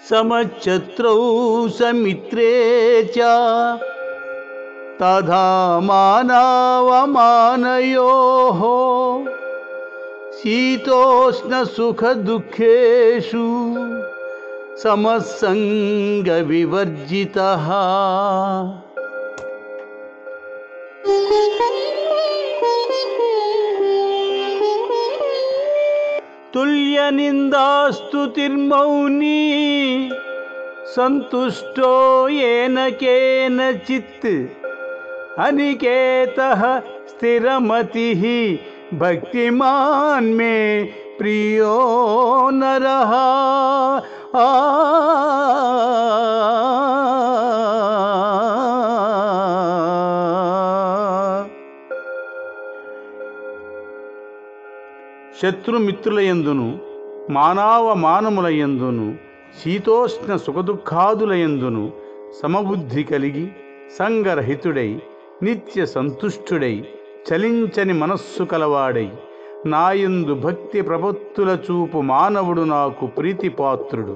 సమశత్రౌ సమిత్రే చ తథా మానవమానయోః శీతోష్ణ సుఖ దుఃఖేషు సమసంగ వివర్జితః. తుల్య నిందాస్తుతిర్మౌనీ సంతుష్టో ఏన కేనచిత్ అనికేతః స్థిరమతిః భక్తిమాన్ మే ప్రియో నరః. శత్రుమిత్రులయందును మానవమానములయందును శీతోష్ణ సుఖదుఃఖాదులయందును సమబుద్ధి కలిగి సంగరహితుడై నిత్య సంతుష్టుడై చలించని మనస్సు కలవాడై నాయందు భక్తి ప్రపత్తుల చూపు మానవుడు నాకు ప్రీతిపాత్రుడు.